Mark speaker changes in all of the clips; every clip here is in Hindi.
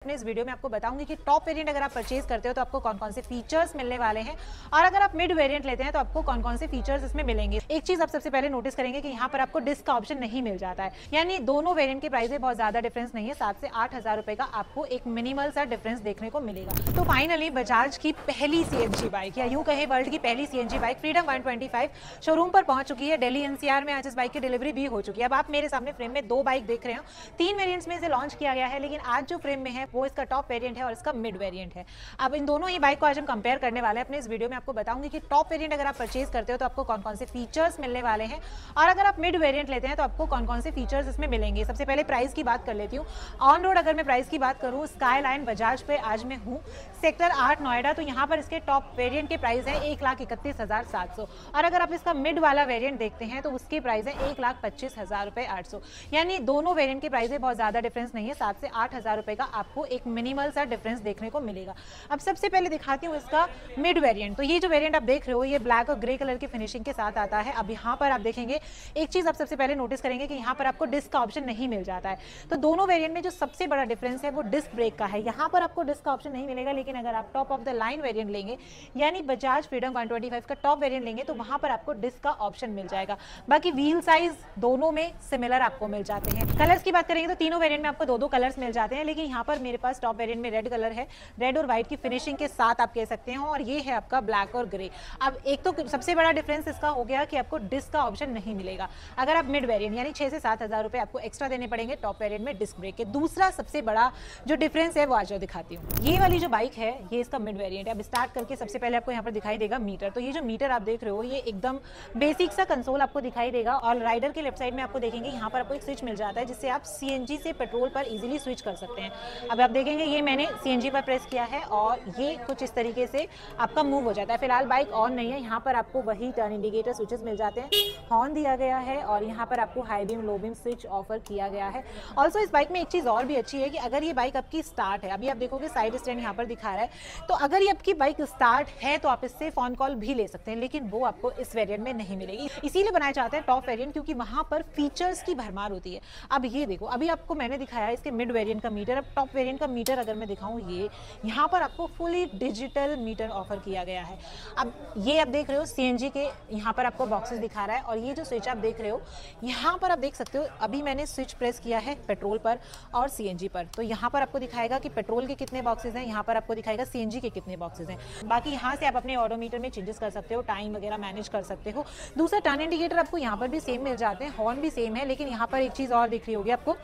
Speaker 1: अपने इस वीडियो में आपको बताऊंगी कि टॉप वेरिएंट अगर आप परचेज करते हो तो आपको कौन कौन से फीचर्स मिलने वाले हैं और अगर आप मिड वेरिएंट लेते हैं तो आपको कौन कौन से फीचर्स इसमें मिलेंगे। एक चीज आप सबसे पहले नोटिस करेंगे कि यहाँ पर आपको डिस्क का ऑप्शन नहीं मिल जाता है, यानी दोनों वेरिएंट के प्राइस में बहुत ज्यादा डिफरेंस नहीं है। 7 से 8 हजार रुपए का आपको एक मिनिमल सा डिफरेंस देखने को मिलेगा। तो फाइनली बजाज की पहली सीएनजी बाइक या यूं कहे वर्ल्ड की पहली सीएनजी बाइक फ्रीडम 125 शोरूम पर पहुंच चुकी है। दिल्ली एनसीआर में आज इस बाइक की डिलीवरी भी हो चुकी है। अब आप मेरे सामने फ्रेम में दो बाइक देख रहे हो, 3 वेरिएंट्स में इसे लॉन्च किया गया है, लेकिन आज जो फ्रेम में है वो इसका टॉप वेरिएंट है और इसका मिड वेरिएंट है। अब इन दोनों ही बाइक को आज हम कंपेयर करने वाले हैं। अपने इस वीडियो में आपको बताऊंगी कि टॉप वेरिएंट अगर आप परचेज करते हो तो आपको कौन कौन से फीचर्स मिलने वाले हैं और अगर आप मिड वेरिएंट लेते हैं तो आपको कौन कौन से फीचर्स इसमें मिलेंगे। सबसे पहले प्राइस की बात कर लेती हूँ। ऑन रोड अगर मैं प्राइस की बात करूँ, स्काईलाइन बजाज पे आज मैं हूँ सेक्टर 8 नोएडा, तो यहाँ पर इसके टॉप वेरिएंट के प्राइस है 1,31,700 और अगर आप इसका मिड वाला वेरिएंट देखते हैं तो उसकी प्राइस है 1,25,800, यानी दोनों वेरिएंट के प्राइस में बहुत ज्यादा डिफरेंस नहीं है। 7 से 8 हजार रुपए का आपको एक मिनिमल सा डिफरेंस देखने को मिलेगा। अब सबसे पहले दिखाती हूँ इसका मिड वेरिएंट। तो ये जो वेरिएंट आप देख रहे हो ये ब्लैक और ग्रे कलर की फिनिशिंग के साथ आता है। अब यहाँ पर आप देखेंगे एक चीज आप सबसे पहले नोटिस करेंगे कि यहाँ पर आपको डिस्क का ऑप्शन नहीं मिल जाता है। तो दोनों वेरिएंट में जो सबसे बड़ा डिफरेंस है वो डिस्क ब्रेक का है। यहाँ पर आपको डिस्क का ऑप्शन नहीं मिलेगा, लेकिन अगर आप top of the line variant लेंगे यानी बजाज फ्रीडम 125 का टॉप वेरिएंट लेंगे तो वहां पर आपको डिस्क का ऑप्शन मिल जाएगा। बाकी व्हील साइज दोनों में सिमिलर आपको मिल जाते हैं। कलर्स की बात करेंगे तो तीनों वेरिएंट में आपको दो कलर्स मिल जाते हैं, लेकिन यहाँ पर मेरे पास टॉप वेरिएंट में रेड कलर है, रेड और व्हाइट की फिनिशिंग के साथ आप कह सकते हैं, और ये है आपका ब्लैक और ग्रे। अब एक तो सबसे बड़ा डिफरेंस इसका हो गया कि आपको डिस्क का ऑप्शन नहीं मिलेगा अगर आप मिड वेरिएंट यानी 6 से 7 हजार रुपए आपको एक्स्ट्रा देने पड़ेंगे टॉप वेरिएंट में डिस्क ब्रेक के। दूसरा सबसे बड़ा जो डिफरेंस है वो आज दिखाती हूँ। ये वाली जो बाइक है ये इसका मिड वेरिएंट है। अब स्टार्ट करके सबसे पहले आपको यहाँ पर दिखाई देगा मीटर। तो ये जो मीटर आप देख रहे हो ये एकदम बेसिक सा कंसोल आपको दिखाई देगा और राइडर के लेफ्ट साइड में आपको देखेंगे यहाँ पर आपको एक स्विच मिल जाता है जिससे आप सीएनजी से पेट्रोल पर इजीली स्विच कर सकते हैं। अब आप देखेंगे ये मैंने सीएनजी पर प्रेस किया है और ये कुछ इस तरीके से आपका मूव हो जाता है। फिलहाल बाइक ऑन नहीं है। यहाँ पर आपको वही टर्न इंडिकेटर स्विचेस मिल जाते हैं, हॉर्न दिया गया है और यहाँ पर आपको high beam low beam switch offer किया गया है। ऑल्सो इस बाइक में एक चीज और भी अच्छी है कि अगर ये बाइक आपकी स्टार्ट है, अभी आप देखोगे साइड स्टैंड यहाँ पर दिखा रहा है, तो अगर ये आपकी बाइक स्टार्ट है तो आप इससे फोन कॉल भी ले सकते हैं, लेकिन वो आपको इस वेरिएंट में नहीं मिलेगी। इसीलिए बनाया जाता है टॉप वेरिएंट क्योंकि वहां पर फीचर्स की भरमार होती है। अब ये देखो, अभी आपको मैंने दिखाया इसके मिड वेरिएंट का मीटर। अब टॉप वेरिएंट का मीटर अगर मैं दिखाऊं, ये यहाँ पर आपको फुली डिजिटल मीटर ऑफर किया गया है। अब ये आप देख रहे हो सीएनजी के यहाँ पर आपको बॉक्सेस दिखा रहा है और ये जो स्विच आप देख रहे हो यहाँ पर आप देख सकते हो अभी मैंने स्विच प्रेस किया है पेट्रोल पर और सीएनजी पर, तो यहाँ पर आपको दिखाएगा कि पेट्रोल के कितने बॉक्सेस हैं, यहाँ पर आपको दिखाएगा सीएनजी के कितने बॉक्सेस हैं। बाकी यहाँ से आप अपने ऑडोमीटर में चेंजेस कर सकते हो, टाइम वगैरह मैनेज कर सकते हो। दूसरा टर्न इंडिकेटर आपको यहाँ पर भी सेम मिल जाते हैं, हॉर्न भी सेम है, लेकिन यहाँ पर एक चीज और दिख रही होगी आपको,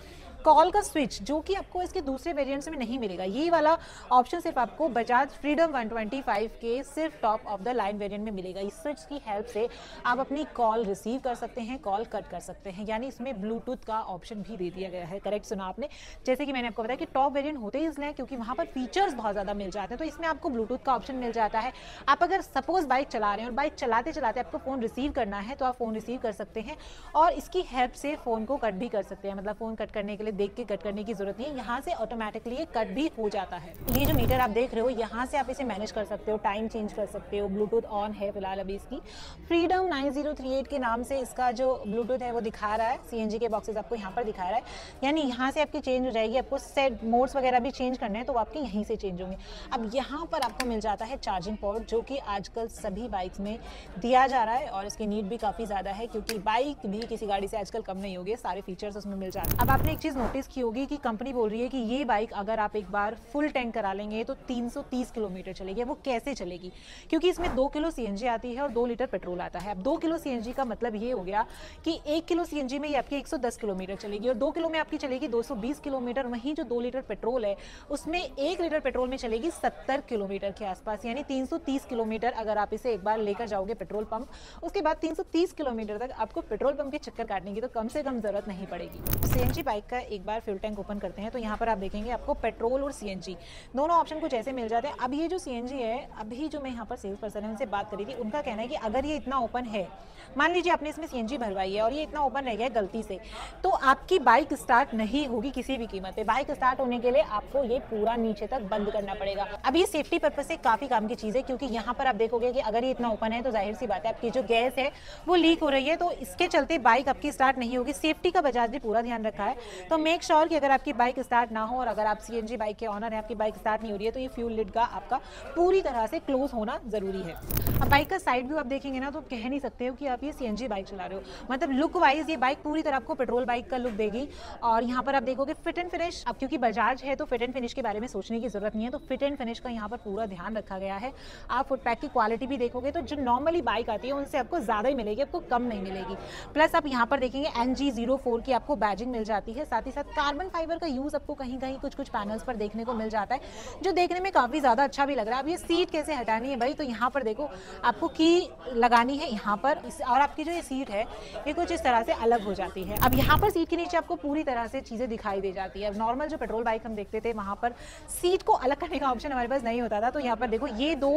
Speaker 1: कॉल का स्विच, जो कि आपको इसके दूसरे वेरिएंट्स में नहीं मिलेगा। ये वाला ऑप्शन सिर्फ आपको बजाज फ्रीडम 125 के सिर्फ top of the line variant में मिलेगा। इस स्विच की हेल्प से आप अपनी कॉल रिसीव कर सकते हैं, कॉल कट कर सकते हैं, यानी इसमें ब्लूटूथ का ऑप्शन भी दे दिया गया है। करेक्ट सुना आपने। जैसे कि मैंने आपको बताया कि टॉप वेरिएंट होते ही इसलिए क्योंकि वहां पर फीचर्स बहुत ज्यादा मिल जाते हैं, तो इसमें आपको ब्लूटूथ का ऑप्शन मिल जाता है। आप अगर सपोज बाइक चला रहे हैं और बाइक चलाते चलाते आपको फोन रिसीव करना है तो आप फोन रिसीव कर सकते हैं और इसकी हेल्प से फोन को कट भी कर सकते हैं। मतलब फोन कट करने के लिए देख के कट करने की जरूरत नहीं है, यहाँ से ऑटोमेटिकली कट भी हो जाता है। ये जो मीटर आप देख रहे हो यहाँ से आप इसे मैनेज कर सकते हो, टाइम चेंज कर सकते हो। ब्लूटूथ ऑन है फिलहाल अभी इसकी। फ्रीडम 9038 के नाम से इसका जो ब्लूटूथ है वो दिखा रहा है। सीएनजी के बॉक्सेस आपको यहाँ पर दिखा रहा है, यानी यहाँ से आपकी चेंज हो जाएगी। आपको सेट मोड्स वगैरह भी चेंज करने हैं तो आपके यहीं से चेंज होंगे। अब यहाँ पर आपको मिल जाता है चार्जिंग पोर्ट, जो कि आजकल सभी बाइक्स में दिया जा रहा है और इसकी नीड भी काफी ज्यादा है क्योंकि बाइक भी किसी गाड़ी से आजकल कम नहीं होगी, सारे फीचर्स उसमें मिल जाते हैं। अब आपने एक चीज नोटिस की होगी कि कंपनी बोल रही है कि ये बाइक अगर आप एक बार फुल टैंक करा लेंगे तो 330 किलोमीटर चलेगी। वो कैसे चलेगी? क्योंकि इसमें 2 किलो सीएनजी आती है और 2 लीटर पेट्रोल आता है। अब 2 किलो सीएनजी का मतलब ये हो गया कि 1 किलो सीएनजी में ये आपकी 110 किलोमीटर चलेगी और 2 किलो में आपकी चलेगी 220 किलोमीटर। वहीं जो 2 लीटर पेट्रोल है उसमें 1 लीटर पेट्रोल में चलेगी 70 किलोमीटर के आसपास, यानी 330 किलोमीटर अगर आप इसे एक बार लेकर जाओगे पेट्रोल पंप, उसके बाद 330 किलोमीटर तक आपको पेट्रोल पंप के चक्कर काटने की तो कम से कम जरूरत नहीं पड़ेगी। सीएनजी बाइक का एक बार फ्यूल टैंक ओपन करते हैं तो यहाँ पर आप देखेंगे आपको पेट्रोल और सीएनजी दोनों ऑप्शन कुछ ऐसे मिल जाते हैं। अब ये जो सीएनजी है, अभी जो मैं यहाँ पर सेल्स पर्सन है उनसे बात करी थी, उनका कहना है कि अगर ये इतना ओपन है, मान लीजिए आपने इसमें सीएनजी भरवाई है और ये इतना ओपन रह गया गलती से, तो आपकी बाइक स्टार्ट नहीं होगी किसी भी कीमत पे। बाइक स्टार्ट होने के लिए आपको ये पूरा नीचे तक बंद करना पड़ेगा। अब ये सेफ्टी पर्पज से काफी काम की चीज है क्योंकि यहाँ पर आप देखोगे कि अगर ये इतना ओपन है तो जाहिर सी बात है आपकी जो गैस है वो लीक हो रही है, तो इसके चलते बाइक आपकी स्टार्ट नहीं होगी। सेफ्टी का बजाज ने पूरा ध्यान रखा है। तो तो मेक श्योर कि अगर आपकी बाइक स्टार्ट ना हो और अगर आप सीएनजी बाइक के ऑनर हैं, आपकी बाइक स्टार्ट नहीं हो रही है, तो ये फ्यूल लिड का आपका पूरी तरह से क्लोज होना जरूरी है। अब बाइक का साइड व्यू आप देखेंगे ना, तो आप कह नहीं सकते हो कि आप ये सीएनजी बाइक चला रहे हो। मतलब लुक वाइज ये बाइक पूरी तरह आपको पेट्रोल बाइक का लुक देगी। और यहाँ पर आप देखोगे फिट एंड फिनिश, अब क्योंकि बजाज है तो फिट एंड फिनिश के बारे में सोचने की जरूरत नहीं है, तो फिट एंड फिनिश का यहाँ पर पूरा ध्यान रखा गया है। आप फुट पैक की क्वालिटी भी देखोगे तो जो नॉर्मली बाइक आती है उनसे आपको ज्यादा ही मिलेगी, आपको कम नहीं मिलेगी। प्लस आप यहाँ पर देखेंगे NG04 की आपको बैजिंग मिल जाती है। साथ ही साथ कार्बन फाइबर का यूज आपको कहीं कहीं कुछ कुछ पैनल्स पर देखने को मिल जाता है, जो देखने में काफी ज्यादा अच्छा भी लग रहा है। अब ये सीट कैसे हटानी है भाई, तो यहाँ पर देखो आपको की लगानी है यहाँ पर, और आपकी जो ये सीट है ये कुछ इस तरह से अलग हो जाती है। अब यहाँ पर सीट के नीचे आपको पूरी तरह से चीजें दिखाई दे जाती है। अब नॉर्मल जो पेट्रोल बाइक हम देखते थे वहां पर सीट को अलग करने का ऑप्शन हमारे पास नहीं होता था। तो यहाँ पर देखो ये 2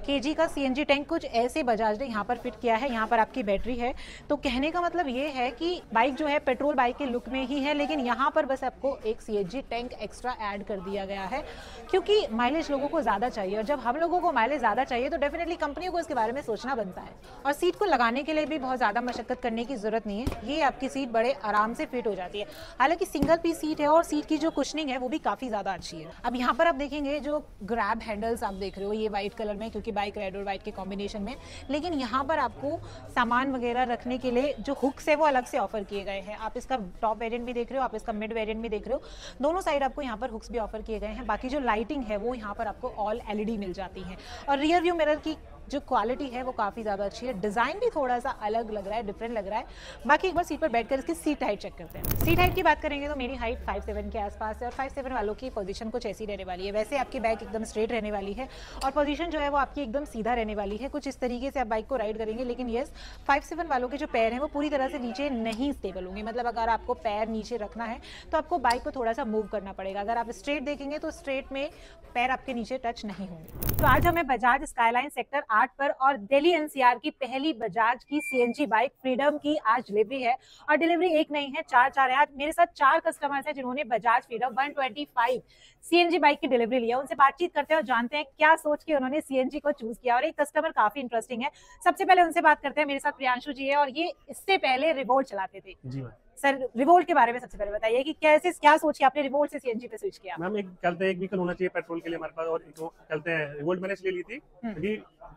Speaker 1: kg का CNG टैंक कुछ ऐसे बजाज ने यहाँ पर फिट किया है। यहाँ पर आपकी बैटरी है, तो कहने का मतलब ये है कि बाइक जो है पेट्रोल बाइक के लुक में ही है, लेकिन यहाँ पर बस आपको एक CNG टैंक एक्स्ट्रा ऐड कर दिया गया है, क्योंकि माइलेज लोगों को ज्यादा चाहिए। और जब हम लोगों को माइलेज ज्यादा चाहिए तो डेफिनेटली कंपनियों को इसके बारे में सोचना बनता है। और सीट को लगाने के लिए भी बहुत ज्यादा मशक्कत करने की जरूरत नहीं है, ये आपकी सीट बड़े आराम से फिट हो जाती है। हालांकि सिंगल पीस सीट है और सीट की जो कुशनिंग है वो भी काफी ज्यादा अच्छी है। अब यहाँ पर आप देखेंगे जो ग्रैब हैंडल्स आप देख रहे हो ये व्हाइट कलर में, क्योंकि बाइक रेड और व्हाइट के कॉम्बिनेशन में, लेकिन यहाँ पर आपको सामान वगैरह रखने के लिए जो हुक्स है वो अलग से ऑफर किए गए हैं। आप इसका टॉप वेरिएंट भी देख रहे हो, आप इसका मिड वेरिएंट भी देख रहे हो, दोनों साइड आपको यहाँ पर हुक्स भी ऑफर किए गए हैं। बाकी जो लाइटिंग है वो यहाँ पर आपको ऑल LED मिल जाती है। और रियर व्यू मिरर की जो क्वालिटी है वो काफ़ी ज़्यादा अच्छी है। डिज़ाइन भी थोड़ा सा अलग लग रहा है, डिफरेंट लग रहा है। बाकी एक बार सीट पर बैठकर इसकी सीट हाइट चेक करते हैं। सीट हाइट की बात करेंगे तो मेरी हाइट 5'7" के आसपास है और 5'7" वालों की पोजीशन कुछ ऐसी रहने वाली है। वैसे आपकी बाइक एकदम स्ट्रेट रहने वाली है और पोजीशन जो है वो आपकी एकदम सीधा रहने वाली है। कुछ इस तरीके से आप बाइक को राइड करेंगे, लेकिन येस 5'7" वालों के जो पैर हैं वो पूरी तरह से नीचे नहीं स्टेबल होंगे। मतलब अगर आपको पैर नीचे रखना है तो आपको बाइक को थोड़ा सा मूव करना पड़ेगा। अगर आप स्ट्रेट देखेंगे तो स्ट्रेट में पैर आपके नीचे टच नहीं होंगे। तो आज हमें बजाज स्काईलाइन सेक्टर 8 पर और दिल्ली NCR की पहली बजाज की CNG बाइक फ्रीडम की आज डिलीवरी है। और डिलीवरी एक नहीं है, 4 है। आज मेरे साथ 4 कस्टमर्स हैं जिन्होंने बजाज फ्रीडम 125 CNG बाइक की डिलीवरी लिया। उनसे बातचीत करते हैं और जानते हैं क्या सोच के उन्होंने CNG को चूज किया। और एक कस्टमर काफी इंटरेस्टिंग है, सबसे पहले उनसे बात करते हैं। मेरे साथ प्रियांशु जी है और ये इससे पहले रिवोल्ट चलाते थे। जी सर, रिवोल्ट के बारे में सबसे पहले बताइए कि कैसे क्या सोच के आपने रिवोल्ट से CNG पे स्विच किया।
Speaker 2: मैम एक व्हीकल होना चाहिए पेट्रोल के लिए हमारे पास, और कहते हैं रिवोल्ट मैंने इसलिए ली थी क्योंकि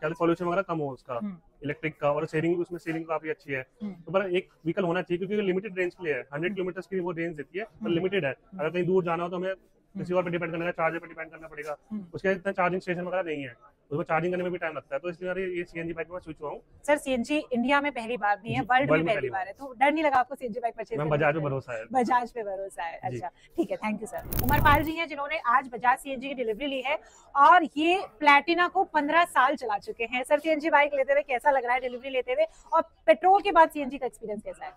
Speaker 2: पॉल्यूशन वगैरह कम हो उसका, इलेक्ट्रिक का, और शेयरिंग उसमें शेयरिंग काफी अच्छी है। तो पर एक व्हीकल होना चाहिए क्योंकि लिमिटेड रेंज के लिए है, 100 किलोमीटर की वो रेंज देती है, पर लिमिटेड है। अगर कहीं दूर जाना हो तो हमें किसी और पे डिपेंड करना है, चार्जर पे डिपेंड करना पड़ेगा। उसके इतना चार्जिंग स्टेशन वगैरह नहीं है, उसमें चार्जिंग करने में भी टाइम लगता है। तो इसलिए ये CNG बाइक में स्विच हुआ हूं।
Speaker 1: सर CNG इंडिया में पहली बार नहीं है, वर्ल्ड में पहली बार है, तो डर नहीं लगा आपको CNG बाइक परचेज करने में?
Speaker 2: बजाज पे भरोसा है।
Speaker 1: बजाज पे भरोसा है, अच्छा ठीक है, thank you sir. Umar Pal ji हैं जिन्होंने आज बजाज CNG की डिलीवरी ली है और ये प्लैटिना को 15 साल चला चुके हैं। सर CNG बाइक लेते हुए कैसा लग रहा है, डिलीवरी लेते हुए, और पेट्रोल के बाद CNG का एक्सपीरियंस कैसा है?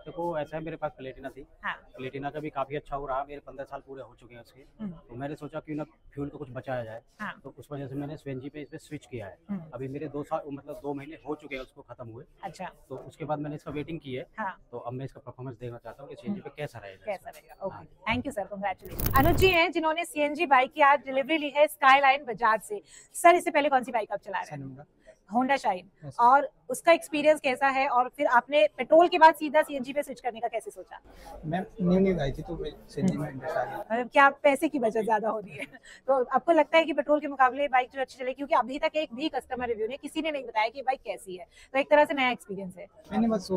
Speaker 3: देखो ऐसा है, मेरे पास प्लेटिना थी। हाँ। प्लेटिना का भी काफी अच्छा हो रहा, मेरे 15 साल पूरे हो चुके हैं उसके। तो मैंने सोचा क्यों ना फ्यूल को कुछ बचाया जाए। हाँ। तो उस वजह से मैंने CNG पे इस पे स्विच किया है। अभी मेरे 2 महीने हो चुके हैं उसको खत्म हुए। अच्छा। तो उसके बाद मैंने इसका वेटिंग की है। हाँ। तो अब मैं इसका परफॉर्मेंस देखना चाहता हूँ कि CNG पे कैसा रहेगा। Okay, thank you sir, congratulation. Anuj ji हैं जिन्होंने CNG बाइक की आज डिलीवरी ली है स्काईलाइन बजाज से। सर इससे पहले कौन सी बाइक आप चला रहे हैं? Honda shine. और उसका एक्सपीरियंस कैसा है, और फिर आपने पेट्रोल के बाद सीधा CNG पे स्विच करने का कैसे सोचा?
Speaker 4: मैं न्यू आई थी तो CNG में इंटरेस्ट आ गया।
Speaker 1: मतलब क्या पैसे की बचत ज्यादा हो रही है? तो आपको लगता है कि पेट्रोल के मुकाबले बाइक जो अच्छी चलेगी? क्योंकि अभी तक एक भी कस्टमर रिव्यू ने किसी ने नहीं बताया कि बाइक कैसी है, तो एक तरह से नया एक्सपीरियंस है।
Speaker 4: मैंने बस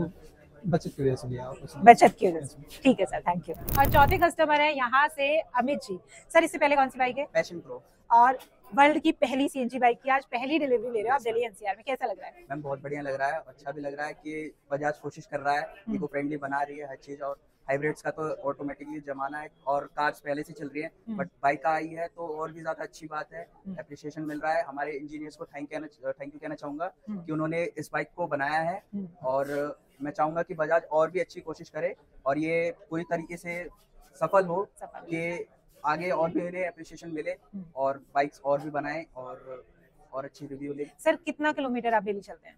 Speaker 4: बचत की वजह से लिया।
Speaker 1: बचत की वजह से, ठीक है सर, थैंक यू। और चौथे कस्टमर है यहाँ से अमित जी। सर इससे पहले कौन सी बाइक है?
Speaker 5: Passion pro.
Speaker 1: और वर्ल्ड की पहली CNG बाइक की आज पहली डिलीवरी ले रहे हो आप दिल्ली NCR में, कैसा लग रहा है?
Speaker 5: मैम बहुत बढ़िया लग रहा है, अच्छा भी लग रहा है कि बजाज कोशिश कर रहा है, इको फ्रेंडली बना रही है हर चीज़। और हाइब्रिड्स का तो ऑटोमेटिकली जमाना है और कार्स पहले से चल रही है, बट बाइक आई है तो और भी ज़्यादा अच्छी बात है। एप्रिसिएशन मिल रहा है। हमारे इंजीनियर्स को थैंक यू कहना चाहूँगा कि उन्होंने इस बाइक को बनाया है। और मैं चाहूँगा कि बजाज और भी अच्छी कोशिश करे और ये पूरी तरीके से सफल हो, कि आगे और भी इन्हें एप्रिसिएशन मिले और बाइक्स और भी बनाएं और अच्छी रिव्यू ले।
Speaker 1: सर कितना किलोमीटर आप डेली चलते हैं?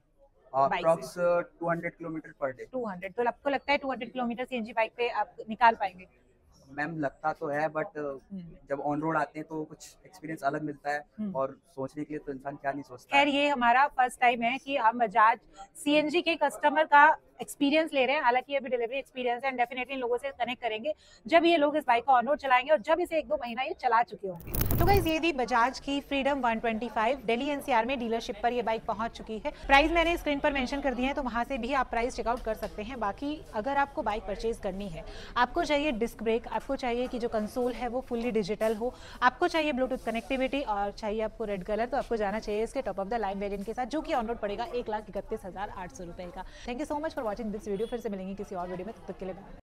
Speaker 5: Approx 200 kilometre per day.
Speaker 1: 200, तो आपको लगता है 200 किलोमीटर CNG बाइक पे आप निकाल पाएंगे?
Speaker 5: मैम लगता तो है, बट जब ऑन रोड आते हैं तो कुछ एक्सपीरियंस अलग मिलता है, और सोचने के लिए तो इंसान क्या नहीं सोचता
Speaker 1: खैर
Speaker 5: है।
Speaker 1: ये हमारा फर्स्ट टाइम है कि हम बजाज सीएनजी के कस्टमर का एक्सपीरियंस ले रहे हैं। हालांकि अभी डिलीवरी एक्सपीरियंस है एंड डेफिनेटली लोगों से कनेक्ट करेंगे जब ये लोग इस बाइक को ऑन रोड चलाएंगे और जब इसे 1-2 महीना ये चला चुके होंगे। तो गाइस ये थी बजाज की फ्रीडम 125 दिल्ली एनसीआर में डीलरशिप पर ये बाइक पहुंच चुकी है। प्राइस मैंने स्क्रीन पर मेंशन कर दिया है, तो वहां से भी आप प्राइस चेकआउट कर सकते हैं। बाकी अगर आपको बाइक परचेज करनी है, आपको चाहिए डिस्क ब्रेक, आपको चाहिए कि जो कंसोल है वो फुल्ली डिजिटल हो, आपको चाहिए ब्लूटूथ कनेक्टिविटी और चाहिए आपको रेड कलर, तो आपको जाना चाहिए इसके top of the line variant के साथ, जो कि ऑन रोड पड़ेगा 1,31,800 रुपए का। Thank you so much for watching this video. फिर से मिलेंगे किसी और वीडियो में, तब तक के लिए बाय।